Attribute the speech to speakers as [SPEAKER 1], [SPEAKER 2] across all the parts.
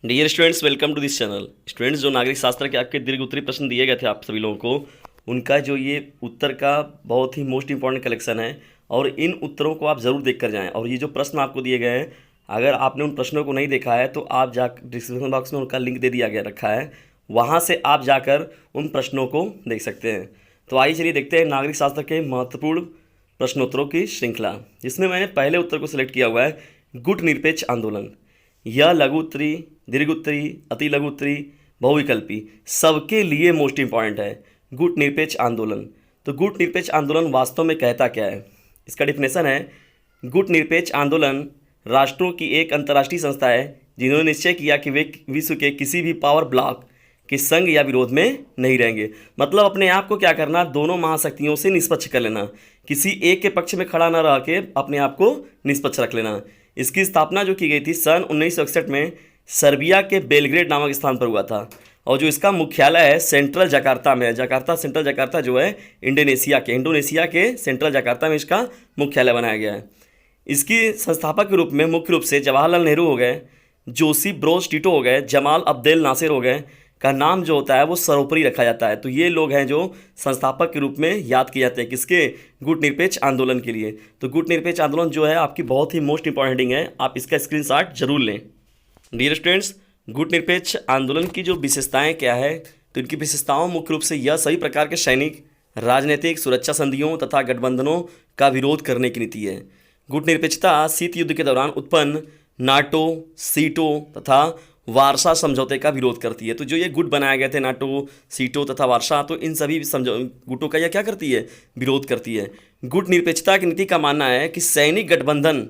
[SPEAKER 1] Dear students, welcome to this channel. Students, जो नागरिक शास्त्र के आपके दीर्घ उत्तरीय प्रश्न दिए गए थे आप सभी लोगों को, उनका जो ये उत्तर का बहुत ही मोस्ट इंपॉर्टेंट कलेक्शन है और इन उत्तरों को आप ज़रूर देख कर जाएँ। और ये जो प्रश्न आपको दिए गए हैं, अगर आपने उन प्रश्नों को नहीं देखा है तो आप जा डिस्क्रिप्शन बॉक्स में उनका लिंक दे दिया गया रखा है, वहाँ से आप जाकर उन प्रश्नों को देख सकते हैं। तो आइए चलिए देखते हैं नागरिक शास्त्र के महत्वपूर्ण प्रश्नोत्तरों की श्रृंखला, जिसमें मैंने पहले उत्तर को सिलेक्ट किया हुआ है गुट निरपेक्ष आंदोलन। यह लघु उत्तरी, दीर्घ उत्तरी, अति लघु उत्तरी, बहुविकल्पी सबके लिए मोस्ट इंपॉर्टेंट है गुट निरपेक्ष आंदोलन। तो गुट निरपेक्ष आंदोलन वास्तव में कहता क्या है? इसका डिफिनेशन है, गुट निरपेक्ष आंदोलन राष्ट्रों की एक अंतर्राष्ट्रीय संस्था है जिन्होंने निश्चय किया कि वे विश्व के किसी भी पावर ब्लॉक के संग या विरोध में नहीं रहेंगे। मतलब अपने आप को क्या करना, दोनों महाशक्तियों से निष्पक्ष कर लेना, किसी एक के पक्ष में खड़ा न रह के अपने आप को निष्पक्ष रख लेना। इसकी स्थापना जो की गई थी सन 1961 में सर्बिया के बेलग्रेड नामक स्थान पर हुआ था, और जो इसका मुख्यालय है सेंट्रल जकार्ता में है। जकार्ता, सेंट्रल जकार्ता जो है इंडोनेशिया के सेंट्रल जकार्ता में इसका मुख्यालय बनाया गया है। इसकी संस्थापक के रूप में मुख्य रूप से जवाहरलाल नेहरू हो गए, जोसेफ ब्रोज टिटो हो गए, जमाल अब्देल नासिर हो गए, का नाम जो होता है वो सर्वोपरि रखा जाता है। तो ये लोग हैं जो संस्थापक के रूप में याद किए जाते हैं, किसके? गुट निरपेक्ष आंदोलन के लिए। तो गुट निरपेक्ष आंदोलन जो है आपकी बहुत ही मोस्ट इंपॉर्टेंट है, आप इसका स्क्रीनशॉट जरूर लें। डियर स्टूडेंट्स, गुट निरपेक्ष आंदोलन की जो विशेषताएं क्या है, तो इनकी विशेषताओं मुख्य रूप से यह सभी प्रकार के सैनिक, राजनीतिक, सुरक्षा संधियों तथा गठबंधनों का विरोध करने की नीति है। गुट निरपेक्षता शीत युद्ध के दौरान उत्पन्न नाटो, सीटो तथा वार्सा समझौते का विरोध करती है। तो जो ये गुट बनाए गए थे नाटो, सीटो तथा वार्सा, तो इन सभी गुटों का यह क्या करती है? विरोध करती है। गुट निरपेक्षता की नीति का मानना है कि सैनिक गठबंधन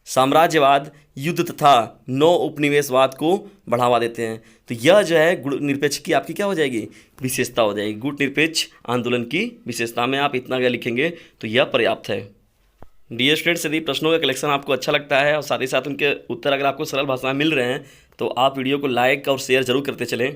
[SPEAKER 1] साम्राज्यवाद, युद्ध तथा नौ उपनिवेशवाद को बढ़ावा देते हैं। तो यह जो है गुट निरपेक्ष की आपकी क्या हो जाएगी? विशेषता हो जाएगी। गुट निरपेक्ष आंदोलन की विशेषता में आप इतना क्या लिखेंगे तो यह पर्याप्त है। डियर स्टूडेंट्स, यदि प्रश्नों का कलेक्शन आपको अच्छा लगता है और साथ ही साथ उनके उत्तर अगर आपको सरल भाषा में मिल रहे हैं तो आप वीडियो को लाइक और शेयर जरूर करते चलें।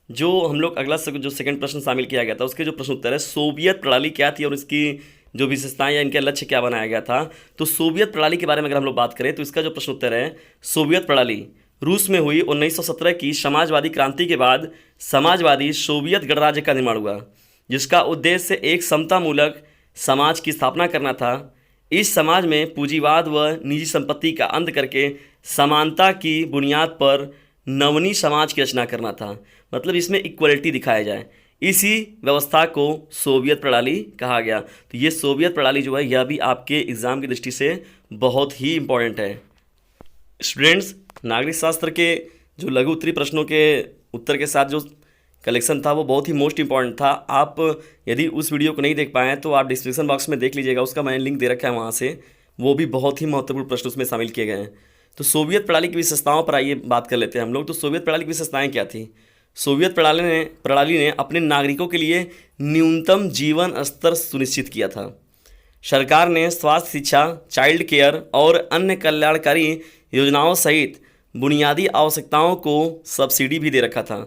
[SPEAKER 1] जो हम लोग अगला जो सेकंड प्रश्न शामिल किया गया था उसके जो प्रश्न उत्तर है, सोवियत प्रणाली क्या थी और इसकी जो विशेषताएं या इनका लक्ष्य क्या बनाया गया था। तो सोवियत प्रणाली के बारे में अगर हम लोग बात करें तो इसका जो प्रश्न उत्तर है, सोवियत प्रणाली रूस में हुई 1917 की समाजवादी क्रांति के बाद समाजवादी सोवियत गणराज्य का निर्माण हुआ, जिसका उद्देश्य एक समतामूलक समाज की स्थापना करना था। इस समाज में पूंजीवाद व निजी संपत्ति का अंत करके समानता की बुनियाद पर नवनी समाज की रचना करना था। मतलब इसमें इक्वलिटी दिखाया जाए, इसी व्यवस्था को सोवियत प्रणाली कहा गया। तो ये सोवियत प्रणाली जो है यह भी आपके एग्ज़ाम की दृष्टि से बहुत ही इम्पोर्टेंट है। स्टूडेंट्स, नागरिक शास्त्र के जो लघु उत्तरीय प्रश्नों के उत्तर के साथ जो कलेक्शन था वो बहुत ही मोस्ट इंपॉर्टेंट था। आप यदि उस वीडियो को नहीं देख पाए हैं तो आप डिस्क्रिप्शन बॉक्स में देख लीजिएगा, उसका मैंने लिंक दे रखा है, वहाँ से वो भी बहुत ही महत्वपूर्ण प्रश्न उसमें शामिल किए गए हैं। तो सोवियत प्रणाली की विशेषताओं पर आइए बात कर लेते हैं हम लोग। तो सोवियत प्रणाली की विशेषताएं क्या थी? सोवियत प्रणाली ने अपने नागरिकों के लिए न्यूनतम जीवन स्तर सुनिश्चित किया था। सरकार ने स्वास्थ्य, शिक्षा, चाइल्ड केयर और अन्य कल्याणकारी योजनाओं सहित बुनियादी आवश्यकताओं को सब्सिडी भी दे रखा था।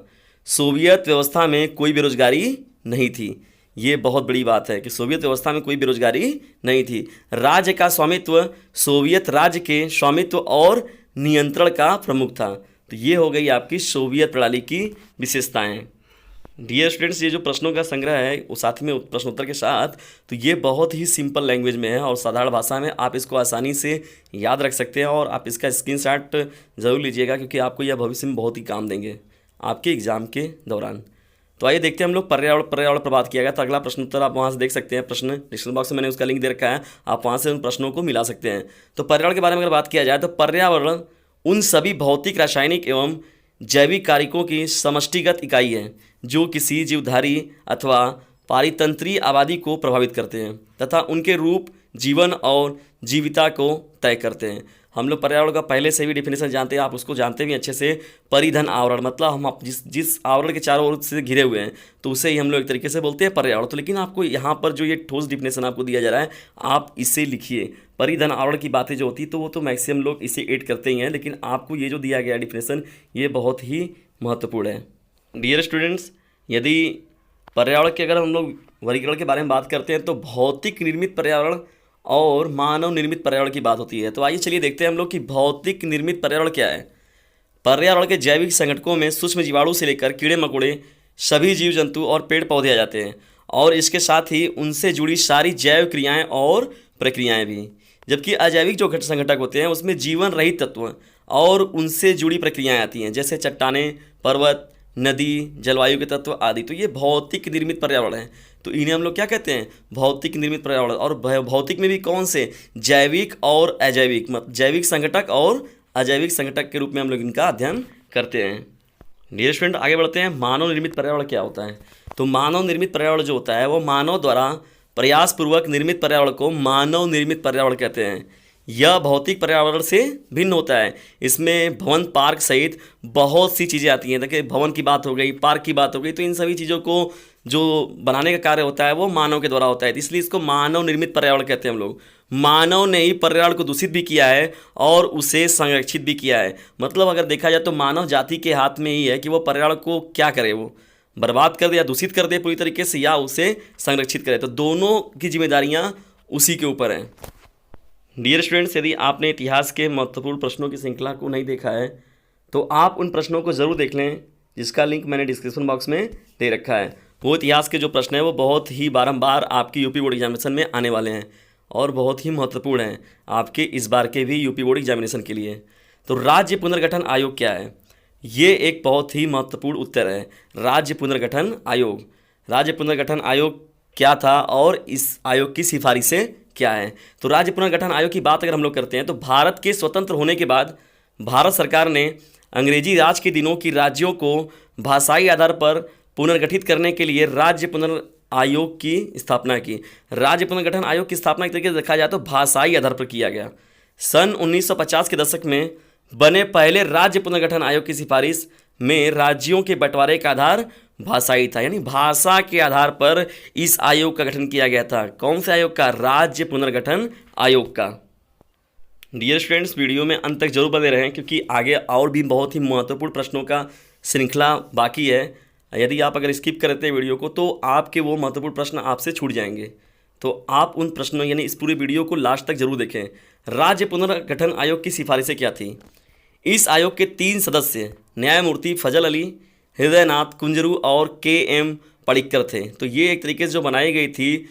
[SPEAKER 1] सोवियत व्यवस्था में कोई बेरोजगारी नहीं थी। ये बहुत बड़ी बात है कि सोवियत व्यवस्था में कोई बेरोजगारी नहीं थी। राज्य का स्वामित्व सोवियत राज्य के स्वामित्व और नियंत्रण का प्रमुख था। तो ये हो गई आपकी सोवियत प्रणाली की विशेषताएं। डियर स्टूडेंट्स, ये जो प्रश्नों का संग्रह है वो साथ में प्रश्नोत्तर के साथ, तो ये बहुत ही सिंपल लैंग्वेज में है और साधारण भाषा में आप इसको आसानी से याद रख सकते हैं और आप इसका स्क्रीनशॉट ज़रूर लीजिएगा, क्योंकि आपको यह भविष्य में बहुत ही काम देंगे आपके एग्ज़ाम के दौरान। तो आइए देखते हैं हम लोग पर्यावरण पर बात किया गया। तो अगला प्रश्न उत्तर आप वहाँ से देख सकते हैं, प्रश्न डिस्क्रिप्शन बॉक्स में मैंने उसका लिंक दे रखा है, आप वहाँ से उन प्रश्नों को मिला सकते हैं। तो पर्यावरण के बारे में अगर बात किया जाए तो पर्यावरण उन सभी भौतिक, रासायनिक एवं जैविक कारकों की समष्टिगत इकाई है जो किसी जीवधारी अथवा पारितंत्रीय आबादी को प्रभावित करते हैं तथा उनके रूप, जीवन और जीविता को तय करते हैं। हम लोग पर्यावरण का पहले से भी डिफिनेशन जानते हैं, आप उसको जानते भी अच्छे से। परिधन आवरण मतलब हम जिस आवरण के चारों ओर से घिरे हुए हैं तो उसे ही हम लोग एक तरीके से बोलते हैं पर्यावरण। तो लेकिन आपको यहाँ पर जो ये ठोस डिफिनेशन आपको दिया जा रहा है, आप इसे लिखिए। परिधन आवरण की बातें जो होती तो वो तो मैक्सिमम लोग इसे ऐड करते ही हैं, लेकिन आपको ये जो दिया गया डिफिनेशन ये बहुत ही महत्वपूर्ण है। डियर स्टूडेंट्स, यदि पर्यावरण के अगर हम लोग वर्गीकरण के बारे में बात करते हैं तो भौतिक निर्मित पर्यावरण और मानव निर्मित पर्यावरण की बात होती है। तो आइए चलिए देखते हैं हम लोग कि भौतिक निर्मित पर्यावरण क्या है। पर्यावरण के जैविक संगठनों में सूक्ष्म जीवाणु से लेकर कीड़े मकोड़े, सभी जीव जंतु और पेड़ पौधे आ जाते हैं, और इसके साथ ही उनसे जुड़ी सारी जैव क्रियाएं और प्रक्रियाएं भी। जबकि अजैविक जो संगठक होते हैं उसमें जीवन रहित तत्व और उनसे जुड़ी प्रक्रियाएं आती हैं, जैसे चट्टानें, पर्वत, नदी, जलवायु के तत्व आदि। तो ये भौतिक निर्मित पर्यावरण है। तो इन्हें हम लोग क्या कहते हैं? भौतिक निर्मित पर्यावरण। और भौतिक में भी कौन से? जैविक और अजैविक, मतलब जैविक संगठक और अजैविक संगठक के रूप में हम लोग इनका अध्ययन करते हैं। डियर स्टूडेंट, आगे बढ़ते हैं। मानव निर्मित पर्यावरण क्या होता है? तो मानव निर्मित पर्यावरण जो होता है वो मानव द्वारा प्रयासपूर्वक निर्मित पर्यावरण को मानव निर्मित पर्यावरण कहते हैं। यह भौतिक पर्यावरण से भिन्न होता है। इसमें भवन, पार्क सहित बहुत सी चीज़ें आती हैं। देखिए, भवन की बात हो गई, पार्क की बात हो गई, तो इन सभी चीज़ों को जो बनाने का कार्य होता है वो मानव के द्वारा होता है, इसलिए इसको मानव निर्मित पर्यावरण कहते हैं हम लोग। मानव ने ही पर्यावरण को दूषित भी किया है और उसे संरक्षित भी किया है। मतलब अगर देखा जाए तो मानव जाति के हाथ में ही है कि वो पर्यावरण को क्या करे, वो बर्बाद कर दे या दूषित कर दे पूरी तरीके से, या उसे संरक्षित करे। तो दोनों की जिम्मेदारियाँ उसी के ऊपर हैं। डियर स्टूडेंट्स, यदि आपने इतिहास के महत्वपूर्ण प्रश्नों की श्रृंखला को नहीं देखा है तो आप उन प्रश्नों को ज़रूर देख लें, जिसका लिंक मैंने डिस्क्रिप्शन बॉक्स में दे रखा है। वो इतिहास के जो प्रश्न हैं वो बहुत ही बारंबार आपकी यूपी बोर्ड एग्जामिनेशन में आने वाले हैं और बहुत ही महत्वपूर्ण हैं आपके इस बार के भी यूपी बोर्ड एग्जामिनेशन के लिए। तो राज्य पुनर्गठन आयोग क्या है? ये एक बहुत ही महत्वपूर्ण उत्तर है। राज्य पुनर्गठन आयोग, राज्य पुनर्गठन आयोग क्या था और इस आयोग की सिफारिशें क्या है? तो राज्य पुनर्गठन आयोग की बात अगर हम लोग करते हैं तो भारत के स्वतंत्र होने के बाद भारत सरकार ने अंग्रेजी राज के दिनों की राज्यों को भाषाई आधार पर पुनर्गठित करने के लिए राज्य पुनर्गठन आयोग की स्थापना की। राज्य पुनर्गठन आयोग की स्थापना के तरीके से देखा जाए तो भाषाई आधार पर किया गया। सन 1950 के दशक में बने पहले राज्य पुनर्गठन आयोग की सिफारिश में राज्यों के बंटवारे का आधार भाषाई था, यानी भाषा के आधार पर इस आयोग का गठन किया गया था। कौन से आयोग का? राज्य पुनर्गठन आयोग का। डियर स्टूडेंट्स, वीडियो में अंत तक जरूर बने रहें क्योंकि आगे और भी बहुत ही महत्वपूर्ण प्रश्नों का श्रृंखला बाकी है। यदि आप अगर स्किप करते हैं वीडियो को तो आपके वो महत्वपूर्ण प्रश्न आपसे छूट जाएंगे। तो आप उन प्रश्नों यानी इस पूरी वीडियो को लास्ट तक जरूर देखें। राज्य पुनर्गठन आयोग की सिफारिशें क्या थी? इस आयोग के 3 सदस्य न्यायमूर्ति फजल अली, हृदयनाथ कुंजरू और के.एम. पडिक्कर थे। तो ये एक तरीके से जो बनाई गई थी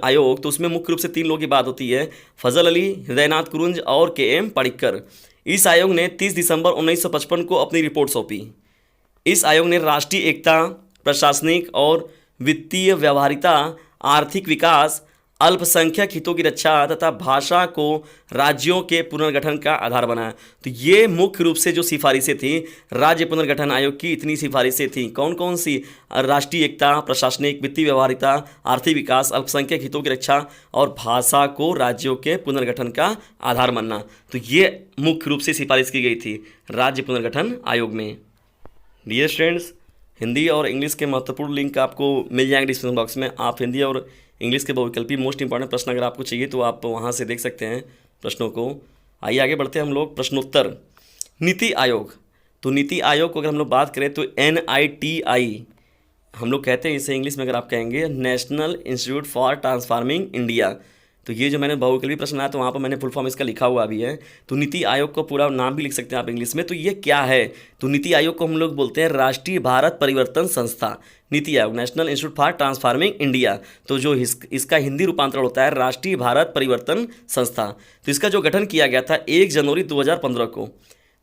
[SPEAKER 1] आयोग, तो उसमें मुख्य रूप से 3 लोगों की बात होती है, फजल अली, हृदयनाथ कुंज और के.एम. पडिक्कर। इस आयोग ने 30 दिसंबर 1955 को अपनी रिपोर्ट सौंपी। इस आयोग ने राष्ट्रीय एकता, प्रशासनिक और वित्तीय व्यवहारिता, आर्थिक विकास, अल्पसंख्यक हितों की रक्षा तथा भाषा को राज्यों के पुनर्गठन का आधार बनाया। तो ये मुख्य रूप से जो सिफारिशें थी राज्य पुनर्गठन आयोग की, इतनी सिफारिशें थी। कौन कौन सी? राष्ट्रीय एकता, प्रशासनिक, वित्तीय व्यवहारिता, आर्थिक विकास, अल्पसंख्यक हितों की रक्षा और भाषा को राज्यों के पुनर्गठन का आधार मानना। तो ये मुख्य रूप से सिफारिश की गई थी राज्य पुनर्गठन आयोग में। डियर स्टूडेंट्स, हिंदी और इंग्लिश के महत्वपूर्ण लिंक आपको मिल जाएंगे डिस्क्रिप्शन बॉक्स में। आप हिंदी और इंग्लिश के बहुविकल्पी मोस्ट इंपॉर्टेंट प्रश्न अगर आपको चाहिए तो आप वहाँ से देख सकते हैं प्रश्नों को। आइए आगे बढ़ते हैं हम लोग। प्रश्नोत्तर। नीति आयोग। तो नीति आयोग को अगर हम लोग बात करें तो NITI हम लोग कहते हैं इसे, इंग्लिश में अगर आप कहेंगे national institute for transforming India. तो ये जो मैंने बहुविकल्पी प्रश्न आया तो वहाँ पर मैंने फुल फॉर्म इसका लिखा हुआ भी है। तो नीति आयोग को पूरा नाम भी लिख सकते हैं आप इंग्लिश में। तो ये क्या है? तो नीति आयोग को हम लोग बोलते हैं राष्ट्रीय भारत परिवर्तन संस्था। NITI Aayog, national institute for transforming India. तो जो इसका हिंदी रूपांतरण होता है राष्ट्रीय भारत परिवर्तन संस्था। तो इसका जो गठन किया गया था 1 जनवरी 2015 को।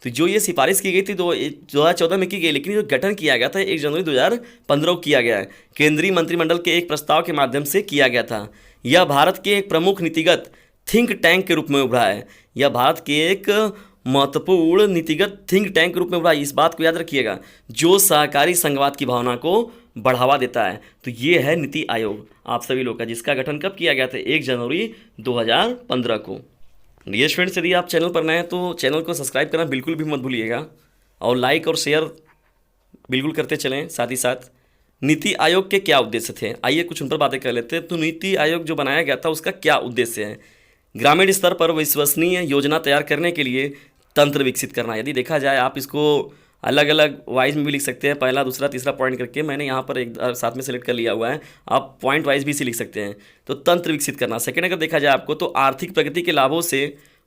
[SPEAKER 1] तो जो ये सिफारिश की गई थी 2014 में की गई, लेकिन जो गठन किया गया था 1 जनवरी 2015 को किया गया है। केंद्रीय मंत्रिमंडल के एक प्रस्ताव के माध्यम से किया गया था। यह भारत के एक प्रमुख नीतिगत थिंक टैंक के रूप में उभरा है। यह भारत के एक महत्वपूर्ण नीतिगत थिंक टैंक के रूप में उभरा है। इस बात को याद रखिएगा, जो सहकारी संघवाद की भावना को बढ़ावा देता है। तो ये है नीति आयोग आप सभी लोग का, जिसका गठन कब किया गया था? 1 जनवरी 2015 को। डियर स्टूडेंट्स, यदि आप चैनल पर नए हैं तो चैनल को सब्सक्राइब करना बिल्कुल भी मत भूलिएगा और लाइक और शेयर बिल्कुल करते चलें। साथ ही साथ नीति आयोग के क्या उद्देश्य थे, आइए कुछ उन पर बातें कर लेते हैं। तो नीति आयोग जो बनाया गया था उसका क्या उद्देश्य है? ग्रामीण स्तर पर विश्वसनीय योजना तैयार करने के लिए तंत्र विकसित करना। यदि देखा जाए आप इसको अलग अलग वाइज में भी लिख सकते हैं, पहला, दूसरा, तीसरा पॉइंट करके मैंने यहाँ पर एक साथ में सेलेक्ट कर लिया हुआ है। आप पॉइंट वाइज भी इसे लिख सकते हैं। तो तंत्र विकसित करना। सेकेंड अगर देखा जाए आपको तो आर्थिक प्रगति के लाभों से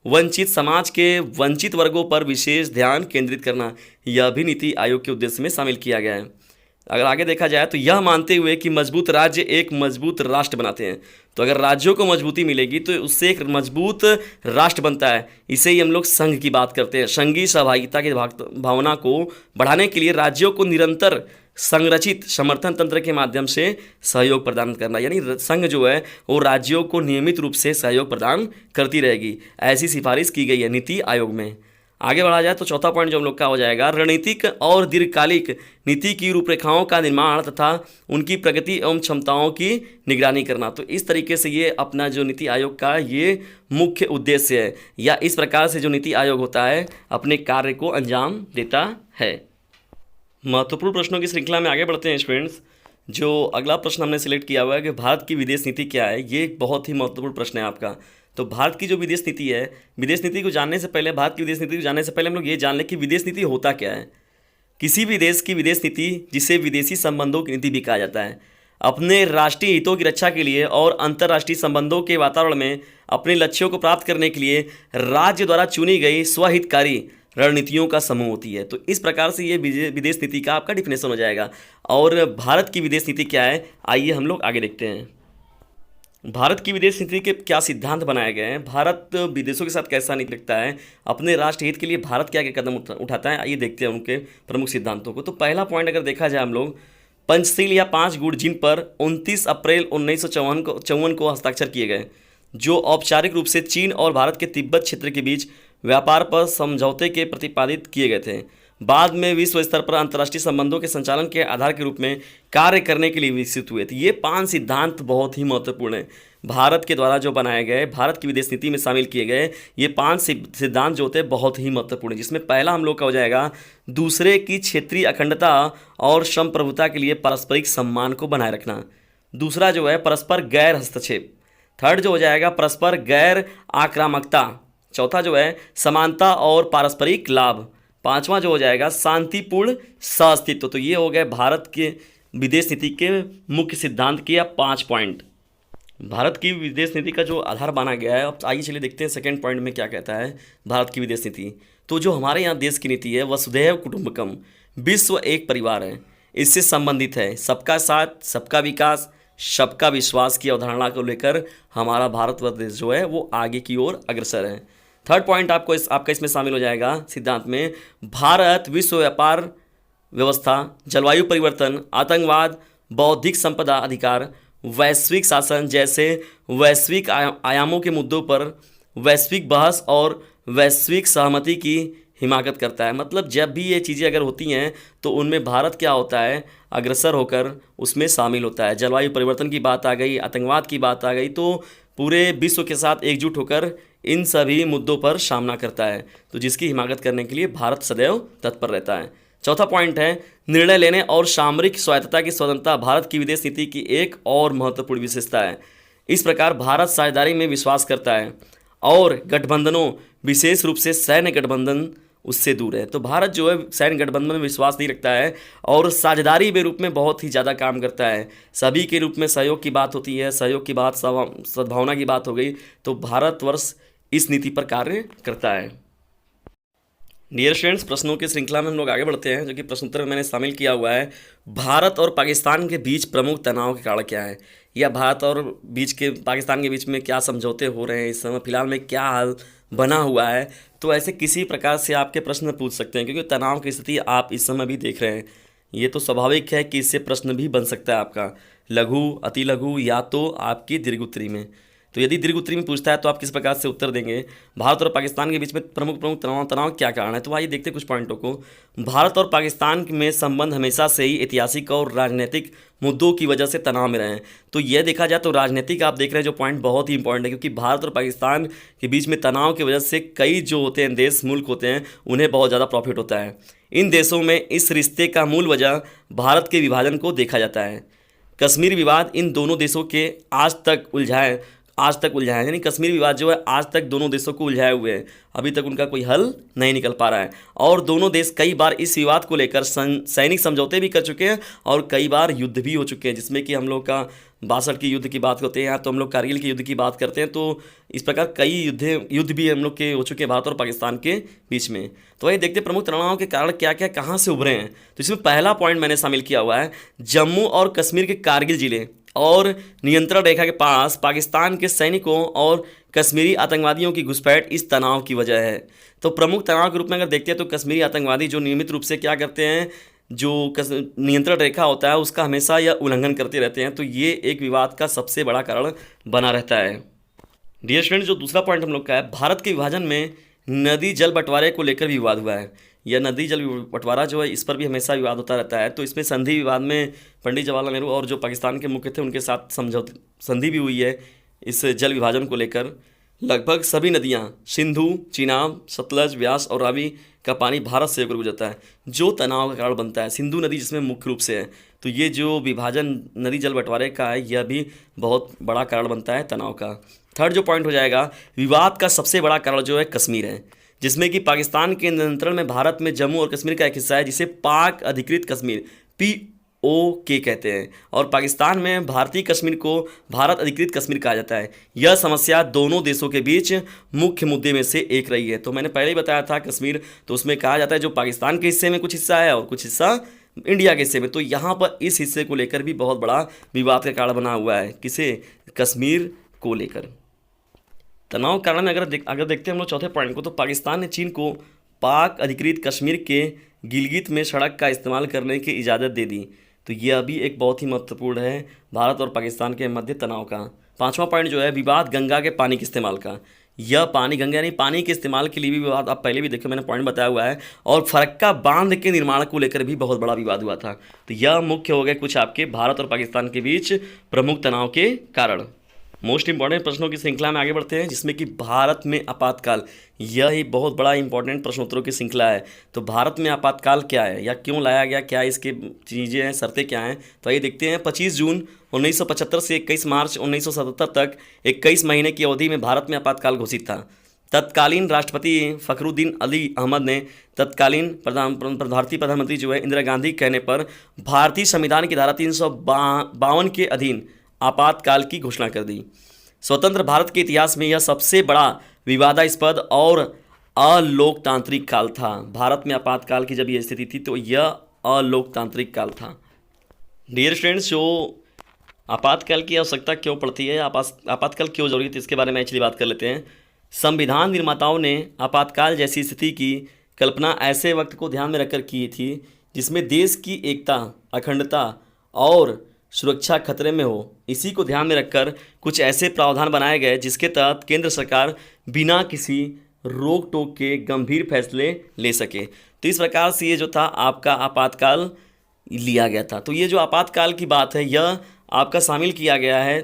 [SPEAKER 1] वंचित समाज के वंचित वर्गों पर विशेष ध्यान केंद्रित करना, यह भी नीति आयोग के उद्देश्य में शामिल किया गया है। अगर आगे देखा जाए तो यह मानते हुए कि मजबूत राज्य एक मजबूत राष्ट्र बनाते हैं। तो अगर राज्यों को मजबूती मिलेगी तो उससे एक मजबूत राष्ट्र बनता है। इसे ही हम लोग संघ की बात करते हैं। संघीय सहभागिता की भावना को बढ़ाने के लिए राज्यों को निरंतर संरचित समर्थन तंत्र के माध्यम से सहयोग प्रदान करना, यानी संघ जो है वो राज्यों को नियमित रूप से सहयोग प्रदान करती रहेगी, ऐसी सिफारिश की गई है नीति आयोग में। आगे बढ़ा जाए तो चौथा पॉइंट जो हम लोग का हो जाएगा, रणनीतिक और दीर्घकालिक नीति की रूपरेखाओं का निर्माण तथा उनकी प्रगति एवं क्षमताओं की निगरानी करना। तो इस तरीके से ये अपना जो नीति आयोग का ये मुख्य उद्देश्य है, या इस प्रकार से जो नीति आयोग होता है अपने कार्य को अंजाम देता है। महत्वपूर्ण प्रश्नों की श्रृंखला में आगे बढ़ते हैं स्टूडेंट्स। जो अगला प्रश्न हमने सिलेक्ट किया हुआ है कि भारत की विदेश नीति क्या है, ये एक बहुत ही महत्वपूर्ण प्रश्न है आपका। तो भारत की जो विदेश नीति है, विदेश नीति को जानने से पहले, भारत की विदेश नीति को जानने से पहले हम लोग ये जान लें कि विदेश नीति होता क्या है। किसी भी देश की विदेश नीति, जिसे विदेशी संबंधों की नीति भी कहा जाता है, अपने राष्ट्रीय हितों की रक्षा के लिए और अंतर्राष्ट्रीय संबंधों के वातावरण में अपने लक्ष्यों को प्राप्त करने के लिए राज्य द्वारा चुनी गई स्वहितकारी रणनीतियों का समूह होती है। तो इस प्रकार से ये विदेश नीति का आपका डिफिनेशन हो जाएगा। और भारत की विदेश नीति क्या है, आइए हम लोग आगे देखते हैं। भारत की विदेश नीति के क्या सिद्धांत बनाए गए हैं, भारत विदेशों के साथ कैसा नीति रखता है, अपने राष्ट्र हित के लिए भारत क्या क्या कदम उठाता है, आइए देखते हैं उनके प्रमुख सिद्धांतों को। तो पहला पॉइंट अगर देखा जाए हम लोग, पंचशील या 5 गुण जिन पर 29 अप्रैल 1954 को हस्ताक्षर किए गए, जो औपचारिक रूप से चीन और भारत के तिब्बत क्षेत्र के बीच व्यापार पर समझौते के प्रतिपादित किए गए थे, बाद में विश्व स्तर पर अंतर्राष्ट्रीय संबंधों के संचालन के आधार के रूप में कार्य करने के लिए विकसित हुए थे। ये 5 सिद्धांत बहुत ही महत्वपूर्ण हैं, भारत के द्वारा जो बनाए गए, भारत की विदेश नीति में शामिल किए गए ये 5 सिद्धांत जो होते हैं बहुत ही महत्वपूर्ण है। जिसमें पहला हम लोग का हो जाएगा, दूसरे की क्षेत्रीय अखंडता और संप्रभुता के लिए पारस्परिक सम्मान को बनाए रखना। दूसरा जो है परस्पर गैर हस्तक्षेप। थर्ड जो हो जाएगा परस्पर गैर आक्रामकता। चौथा जो है समानता और पारस्परिक लाभ। पांचवा जो हो जाएगा शांतिपूर्ण सहअस्तित्व। तो ये हो गए भारत के विदेश नीति के मुख्य सिद्धांत के या 5 पॉइंट। भारत की विदेश नीति का जो आधार माना गया है। अब आइए चलिए देखते हैं सेकंड पॉइंट में क्या कहता है भारत की विदेश नीति। तो जो हमारे यहाँ देश की नीति है वसुधैव कुटुंबकम, विश्व एक परिवार है, इससे संबंधित है। सबका साथ, सबका विकास, सबका विश्वास की अवधारणा को लेकर हमारा भारतवर्ष देश जो है वो आगे की ओर अग्रसर है। थर्ड पॉइंट आपका इसमें शामिल हो जाएगा सिद्धांत में, भारत विश्व व्यापार व्यवस्था, जलवायु परिवर्तन, आतंकवाद, बौद्धिक संपदा अधिकार, वैश्विक शासन जैसे वैश्विक आयामों के मुद्दों पर वैश्विक बहस और वैश्विक सहमति की हिमाकत करता है। मतलब जब भी ये चीज़ें अगर होती हैं तो उनमें भारत क्या होता है, अग्रसर होकर उसमें शामिल होता है। जलवायु परिवर्तन की बात आ गई, आतंकवाद की बात आ गई, तो पूरे विश्व के साथ एकजुट होकर इन सभी मुद्दों पर सामना करता है। तो जिसकी हिमाकत करने के लिए भारत सदैव तत्पर रहता है। चौथा पॉइंट है निर्णय लेने और सामरिक स्वायत्तता की स्वतंत्रता भारत की विदेश नीति की एक और महत्वपूर्ण विशेषता है। इस प्रकार भारत साझेदारी में विश्वास करता है और गठबंधनों, विशेष रूप से सैन्य गठबंधन, उससे दूर है। तो भारत जो है सैन्य गठबंधन में विश्वास नहीं रखता है और साझेदारी के रूप में बहुत ही ज़्यादा काम करता है। सभी के रूप में सहयोग की बात होती है, सहयोग की बात, सद्भावना की बात हो गई, तो भारतवर्ष इस नीति पर कार्य करता है। डियर स्टूडेंट्स, प्रश्नों की श्रृंखला में हम लोग आगे बढ़ते हैं, जो कि प्रश्नोत्तर में मैंने शामिल किया हुआ है। भारत और पाकिस्तान के बीच प्रमुख तनाव के कारण क्या है, या भारत और पाकिस्तान के बीच में क्या समझौते हो रहे हैं, इस समय फिलहाल में क्या हाल बना हुआ है। तो ऐसे किसी प्रकार से आपके प्रश्न पूछ सकते हैं, क्योंकि तनाव की स्थिति आप इस समय भी देख रहे हैं। ये तो स्वाभाविक है कि इससे प्रश्न भी बन सकता है आपका लघु, अति लघु या तो आपकी दीर्घ उत्तरी में। तो यदि दीर्घ उत्तरी में पूछता है तो आप किस प्रकार से उत्तर देंगे, भारत और पाकिस्तान के बीच में प्रमुख तनाव क्या कारण है। तो आइए देखते हैं कुछ पॉइंटों को। भारत और पाकिस्तान में संबंध हमेशा से ही ऐतिहासिक और राजनीतिक मुद्दों की वजह से तनाव में रहे हैं। तो यह देखा जाए तो राजनीतिक आप देख रहे हैं जो पॉइंट बहुत ही इंपॉर्टेंट है, क्योंकि भारत और पाकिस्तान के बीच में तनाव की वजह से कई जो होते हैं देश, मुल्क होते हैं, उन्हें बहुत ज़्यादा प्रॉफिट होता है। इन देशों में इस रिश्ते का मूल वजह भारत के विभाजन को देखा जाता है। कश्मीर विवाद इन दोनों देशों के आज तक उलझाए आज तक उलझाया है, यानी कश्मीर विवाद जो है आज तक दोनों देशों को उलझाए हुए हैं, अभी तक उनका कोई हल नहीं निकल पा रहा है। और दोनों देश कई बार इस विवाद को लेकर सैनिक समझौते भी कर चुके हैं और कई बार युद्ध भी हो चुके हैं, जिसमें कि हम लोग का 62 की युद्ध की बात करते हैं, यहाँ तो हम लोग कारगिल के युद्ध की बात करते हैं। तो इस प्रकार कई युद्ध भी हम लोग के हो चुके हैं भारत और पाकिस्तान के बीच में। तो वही देखते प्रमुख तनाव के कारण क्या क्या कहाँ से उभरे हैं। तो इसमें पहला पॉइंट मैंने शामिल किया हुआ है, जम्मू और कश्मीर के कारगिल जिले और नियंत्रण रेखा के पास पाकिस्तान के सैनिकों और कश्मीरी आतंकवादियों की घुसपैठ इस तनाव की वजह है। तो प्रमुख तनाव के रूप में अगर देखते हैं तो कश्मीरी आतंकवादी जो नियमित रूप से क्या करते हैं, जो नियंत्रण रेखा होता है उसका हमेशा यह उल्लंघन करते रहते हैं, तो ये एक विवाद का सबसे बड़ा कारण बना रहता है। डियर स्टूडेंट, जो दूसरा पॉइंट हम लोग का है, भारत के विभाजन में नदी जल बंटवारे को लेकर भी विवाद हुआ है। यह नदी जल बंटवारा जो है इस पर भी हमेशा विवाद होता रहता है। तो इसमें संधि विवाद में पंडित जवाहरलाल नेहरू और जो पाकिस्तान के मुख्य थे उनके साथ संधि भी हुई है इस जल विभाजन को लेकर। लगभग सभी नदियाँ सिंधु, चिनाब, सतलज, व्यास और रावी का पानी भारत से होकर गुजरता है, जो तनाव का कारण बनता है। सिंधु नदी जिसमें मुख्य रूप से है, तो ये जो विभाजन नदी जल बंटवारे का है यह भी बहुत बड़ा कारण बनता है तनाव का। थर्ड जो पॉइंट हो जाएगा, विवाद का सबसे बड़ा कारण जो है कश्मीर है, जिसमें कि पाकिस्तान के नियंत्रण में भारत में जम्मू और कश्मीर का एक हिस्सा है जिसे पाक अधिकृत कश्मीर POK कहते हैं, और पाकिस्तान में भारतीय कश्मीर को भारत अधिकृत कश्मीर कहा जाता है। यह समस्या दोनों देशों के बीच मुख्य मुद्दे में से एक रही है। तो मैंने पहले ही बताया था कश्मीर, तो उसमें कहा जाता है जो पाकिस्तान के हिस्से में कुछ हिस्सा है और कुछ हिस्सा इंडिया के हिस्से में। तो यहाँ पर इस हिस्से को लेकर भी बहुत बड़ा विवाद का कारण बना हुआ है, किसे, कश्मीर को लेकर। तनाव कारण में अगर देखते हैं हम लोग चौथे पॉइंट को, तो पाकिस्तान ने चीन को पाक अधिकृत कश्मीर के गिलगित में सड़क का इस्तेमाल करने की इजाज़त दे दी। तो यह भी एक बहुत ही महत्वपूर्ण है भारत और पाकिस्तान के मध्य तनाव का। पांचवा पॉइंट जो है, विवाद गंगा के पानी के इस्तेमाल का। यह पानी, गंगा यानी पानी के इस्तेमाल के लिए भी विवाद, आप पहले भी देखो मैंने पॉइंट बताया हुआ है। और फरक्का बांध के निर्माण को लेकर भी बहुत बड़ा विवाद हुआ था। तो यह मुख्य हो गए कुछ आपके भारत और पाकिस्तान के बीच प्रमुख तनाव के कारण। मोस्ट इंपॉर्टेंट प्रश्नों की श्रृंखला में आगे बढ़ते हैं, जिसमें कि भारत में आपातकाल, यह ही बहुत बड़ा इंपॉर्टेंट प्रश्नोत्तरों की श्रृंखला है। तो भारत में आपातकाल क्या है या क्यों लाया गया, क्या इसके चीज़ें हैं, शर्तें क्या हैं, तो आइए देखते हैं। 25 जून 1975 से 21 मार्च 1977 तक 21 महीने की अवधि में भारत में आपातकाल घोषित था। तत्कालीन राष्ट्रपति फखरुद्दीन अली अहमद ने तत्कालीन भारतीय प्रधानमंत्री जो है इंदिरा गांधी कहने पर भारतीय संविधान की धारा 352 के अधीन आपातकाल की घोषणा कर दी। स्वतंत्र भारत के इतिहास में यह सबसे बड़ा विवादास्पद और अलोकतांत्रिक काल था। भारत में आपातकाल की जब यह स्थिति थी तो यह अलोकतांत्रिक काल था। डियर स्टूडेंट्स, जो आपातकाल की आवश्यकता क्यों पड़ती है, आपातकाल क्यों जरूरी है, इसके बारे में एक्चुअली बात कर लेते हैं। संविधान निर्माताओं ने आपातकाल जैसी स्थिति की कल्पना ऐसे वक्त को ध्यान में रखकर की थी जिसमें देश की एकता, अखंडता और सुरक्षा खतरे में हो। इसी को ध्यान में रखकर कुछ ऐसे प्रावधान बनाए गए जिसके तहत केंद्र सरकार बिना किसी रोक टोक के गंभीर फैसले ले सके। तो इस प्रकार से ये जो था आपका आपातकाल लिया गया था। तो ये जो आपातकाल की बात है यह आपका शामिल किया गया है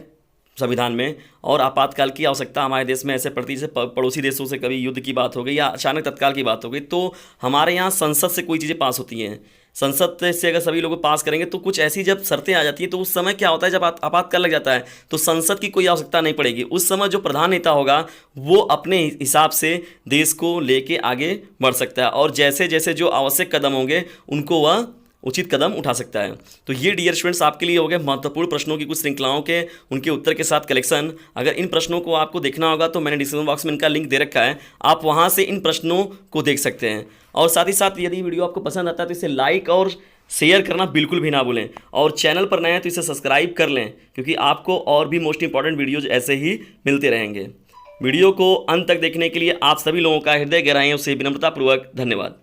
[SPEAKER 1] संविधान में। और आपातकाल की आवश्यकता हमारे देश में ऐसे पड़ती है जैसे पड़ोसी देशों से कभी युद्ध की बात हो गई या अचानक तत्काल की बात हो गई, तो हमारे यहाँ संसद से कोई चीज़ें पास होती हैं। संसद से अगर सभी लोग पास करेंगे तो कुछ ऐसी जब शर्तें आ जाती है तो उस समय क्या होता है, जब आपातकाल लग जाता है तो संसद की कोई आवश्यकता नहीं पड़ेगी। उस समय जो प्रधान नेता होगा वो अपने हिसाब से देश को लेके आगे बढ़ सकता है और जैसे जैसे जो आवश्यक कदम होंगे उनको वह उचित कदम उठा सकता है। तो ये डियर स्टूडेंट्स आपके लिए हो गए महत्वपूर्ण प्रश्नों की कुछ श्रृंखलाओं के उनके उत्तर के साथ कलेक्शन। अगर इन प्रश्नों को आपको देखना होगा तो मैंने डिस्क्रिप्शन बॉक्स में इनका लिंक दे रखा है, आप वहां से इन प्रश्नों को देख सकते हैं। और साथ ही साथ यदि वीडियो आपको पसंद आता है तो इसे लाइक और शेयर करना बिल्कुल भी ना भूलें। और चैनल पर नए हैं तो इसे सब्सक्राइब कर लें, क्योंकि आपको और भी मोस्ट इंपॉर्टेंट वीडियोज ऐसे ही मिलते रहेंगे। वीडियो को अंत तक देखने के लिए आप सभी लोगों का हृदय गहराइयों से विनम्रतापूर्वक धन्यवाद।